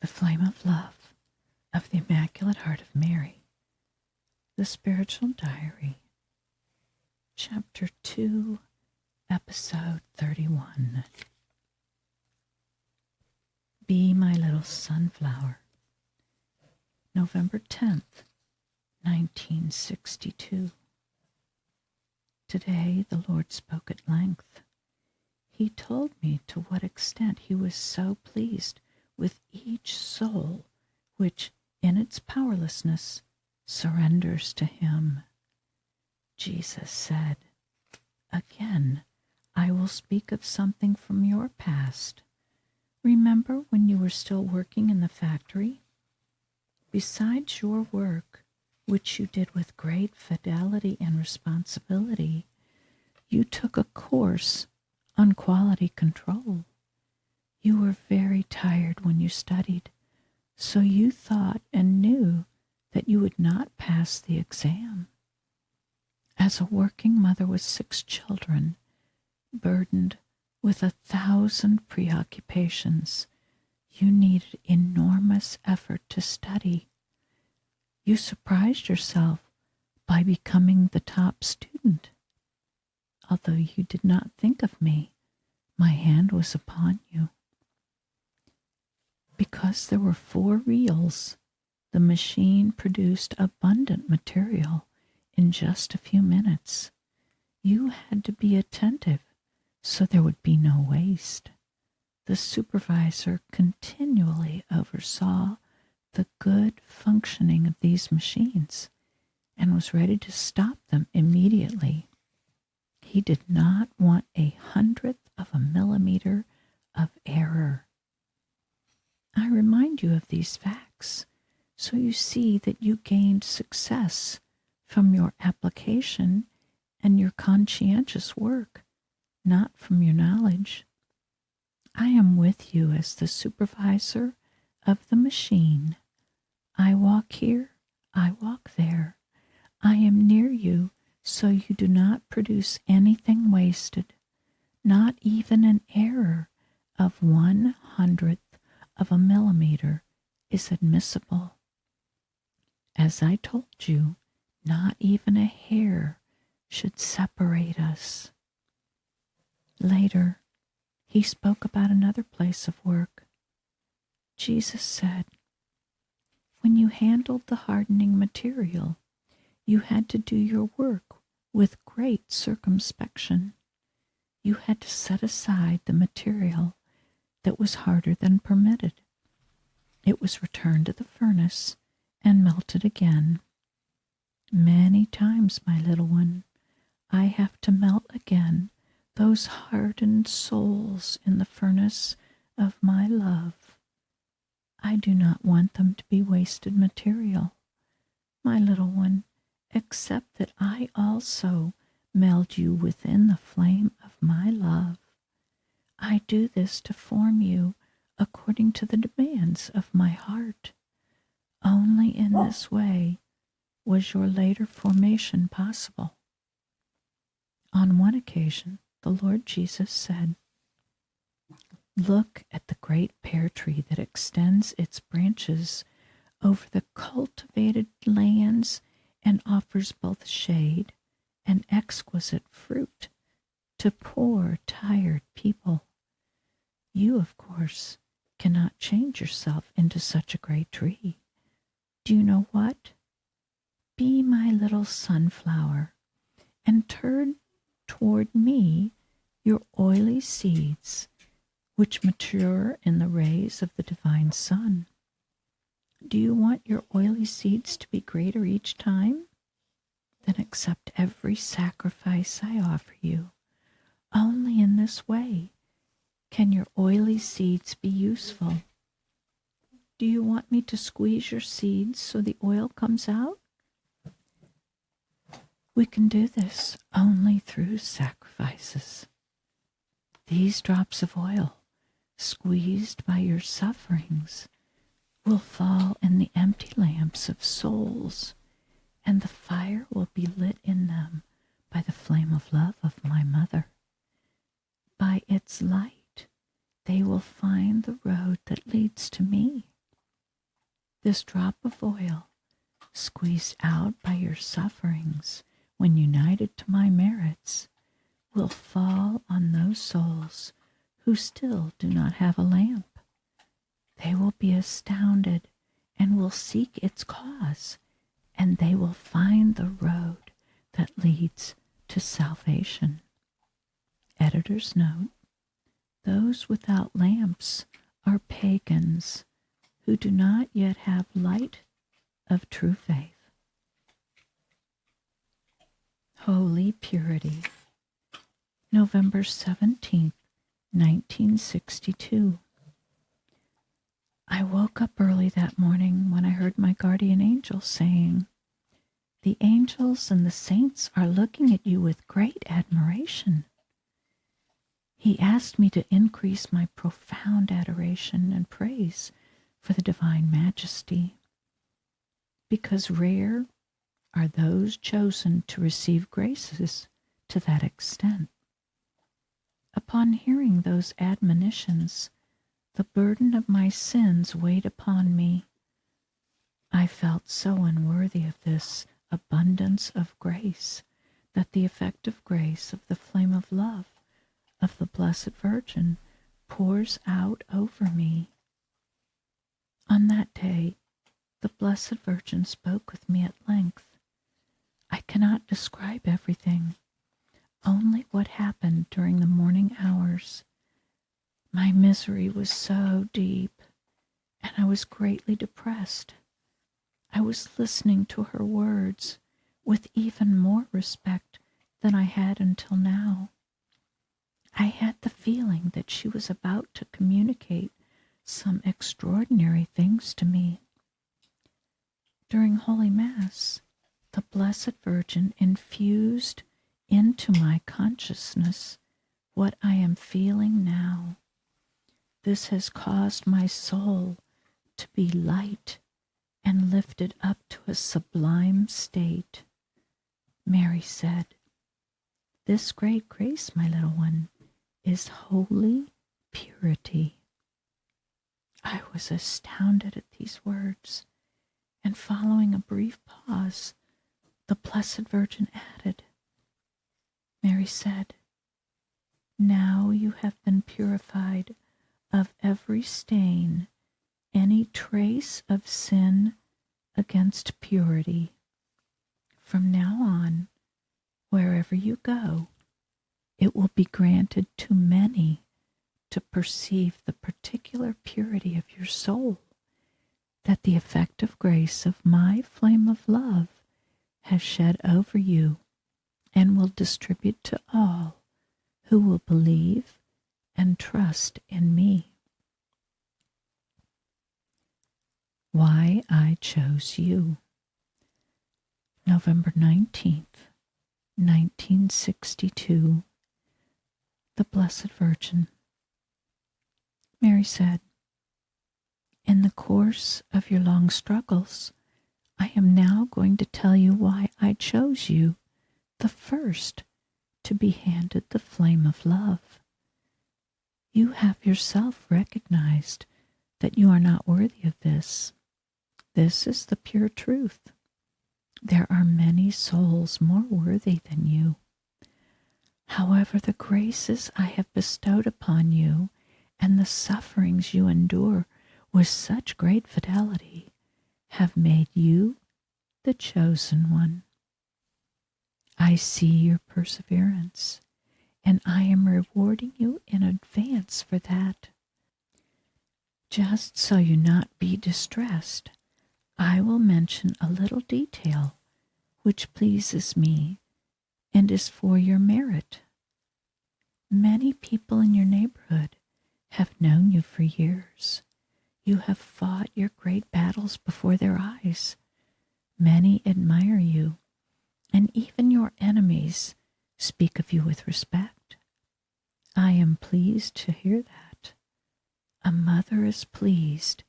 flame of love of the Immaculate Heart of Mary, the Spiritual Diary, Chapter 2, Episode 31. Be my little sunflower. November 10th, 1962. Today the Lord spoke at length. He told me to what extent he was so pleased with each soul which, in its powerlessness, surrenders to him. Jesus said, "Again, I will speak of something from your past. Remember when you were still working in the factory? Besides your work, which you did with great fidelity and responsibility, you took a course on quality control. You were very tired when you studied, so you thought and knew that you would not pass the exam. As a working mother with 6 children, burdened with 1,000 preoccupations, you needed enormous effort to study. You surprised yourself by becoming the top student. Although you did not think of me, my hand was upon you. Because there were 4 reels, the machine produced abundant material in just a few minutes. You had to be attentive so there would be no waste. The supervisor continually oversaw the good functioning of these machines and was ready to stop them immediately. He did not want 1/100th of a millimeter of error. I remind you of these facts so you see that you gained success from your application and your conscientious work, not from your knowledge. I am with you as the supervisor of the machine. I walk here, I walk there. I am near you so you do not produce anything wasted, not even an error of 1/100th of a millimeter is admissible. As I told you, not even a hair should separate us." Later, he spoke about another place of work. Jesus said, "When you handled the hardening material, you had to do your work with great circumspection. You had to set aside the material that was harder than permitted. It was returned to the furnace and melted again. Many times, my little one, I have to melt again those hardened souls in the furnace of my love. I do not want them to be wasted material. My little one, accept that I also meld you within the flame of my love. I do this to form you according to the demands of my heart. Only in this way was your later formation possible." On one occasion, the Lord Jesus said, "Look at the great pear tree that extends its branches over the cultivated lands and offers both shade and exquisite fruit to poor, tired people. You, of course, cannot change yourself into such a great tree. Do you know what? Be my little sunflower and turn toward me your oily seeds, which mature in the rays of the divine sun. Do you want your oily seeds to be greater each time? Then accept every sacrifice I offer you. Only in this way can your oily seeds be useful. Do you want me to squeeze your seeds so the oil comes out? We can do this only through sacrifices. These drops of oil, squeezed by your sufferings, will fall in the empty lamps of souls, and the fire will be lit in them by the flame of love of my mother. By its light, they will find the road that leads to me. This drop of oil, squeezed out by your sufferings when united to my merits, will fall on those souls who still do not have a lamp. They will be astounded and will seek its cause, and they will find the road that leads to salvation. Editor's note: those without lamps are pagans who do not yet have light of true faith. Holy Purity, November 17th, 1962. I woke up early that morning when I heard my guardian angel saying, "The angels and the saints are looking at you with great admiration." He asked me to increase my profound adoration and praise for the Divine Majesty, because rare are those chosen to receive graces to that extent. Upon hearing those admonitions, the burden of my sins weighed upon me. I felt so unworthy of this abundance of grace that the effective grace of the flame of love of the Blessed Virgin pours out over me. On that day, the Blessed Virgin spoke with me at length. I cannot describe everything, only what happened during the morning hours. My misery was so deep, and I was greatly depressed. I was listening to her words with even more respect than I had until now. I had the feeling that she was about to communicate some extraordinary things to me. During Holy Mass, the Blessed Virgin infused into my consciousness what I am feeling now. This has caused my soul to be light and lifted up to a sublime state. Mary said, "This great grace, my little one, is holy purity." I was astounded at these words, and following a brief pause, the Blessed Virgin added, Mary said, "Now you have been purified of every stain, any trace of sin against purity. From now on, wherever you go, it will be granted to many to perceive the particular purity of your soul, that the effective grace of my flame of love has shed over you, and will distribute to all who will believe and trust in me." Why I chose you. November 19th, 1962. The Blessed Virgin. Mary said, "In the course of your long struggles, I am now going to tell you why I chose you, the first, to be handed the flame of love. You have yourself recognized that you are not worthy of this. This is the pure truth. There are many souls more worthy than you. However, the graces I have bestowed upon you and the sufferings you endure with such great fidelity have made you the chosen one. I see your perseverance, and I am rewarding you in advance for that. Just so you not be distressed, I will mention a little detail which pleases me and is for your merit. Many people in your neighborhood have known you for years. You have fought your great battles before their eyes. Many admire you, and even your enemies speak of you with respect. I am pleased to hear that. A mother is pleased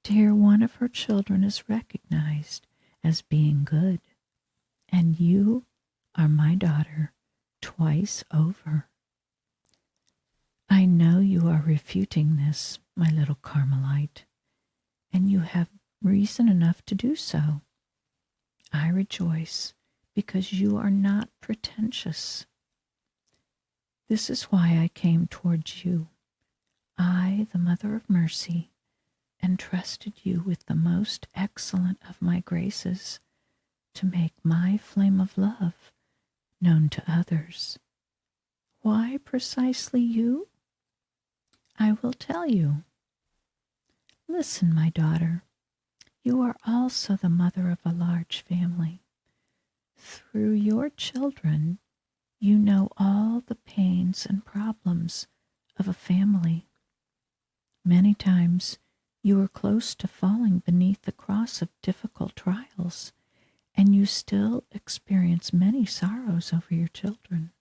to hear one of her children is recognized as being good, and you are my daughter twice over. I know you are refuting this, my little Carmelite, and you have reason enough to do so. I rejoice because you are not pretentious. This is why I came towards you, I, the Mother of Mercy, entrusted you with the most excellent of my graces to make my flame of love known to others. Why precisely you? I will tell you. Listen, my daughter. You are also the mother of a large family. Through your children, you know all the pains and problems of a family. Many times you are close to falling beneath the cross of difficult trials, and you still experience many sorrows over your children.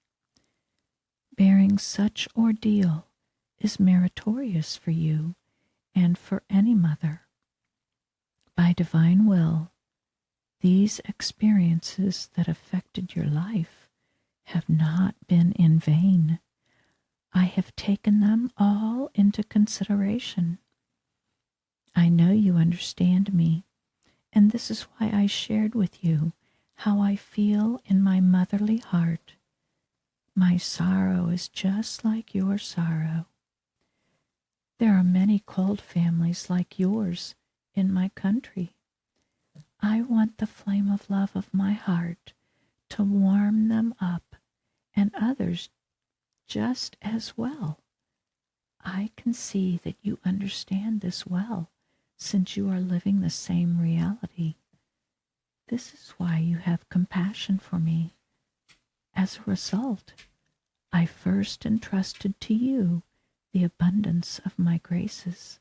Bearing such ordeal is meritorious for you and for any mother. By divine will, these experiences that affected your life have not been in vain. I have taken them all into consideration. I know you understand me, and this is why I shared with you how I feel in my motherly heart. My sorrow is just like your sorrow. There are many cold families like yours in my country. I want the flame of love of my heart to warm them up, and others just as well. I can see that you understand this well, since you are living the same reality. This is why you have compassion for me. As a result, I first entrusted to you the abundance of my graces.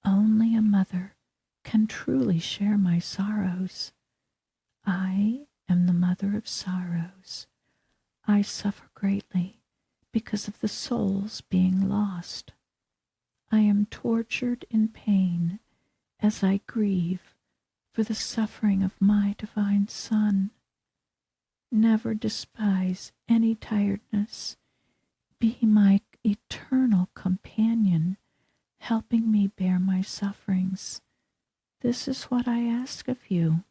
Only a mother can truly share my sorrows. I am the mother of sorrows. I suffer greatly because of the souls being lost. I am tortured in pain as I grieve for the suffering of my divine Son. Never despise any tiredness. Be my eternal companion, helping me bear my sufferings. This is what I ask of you.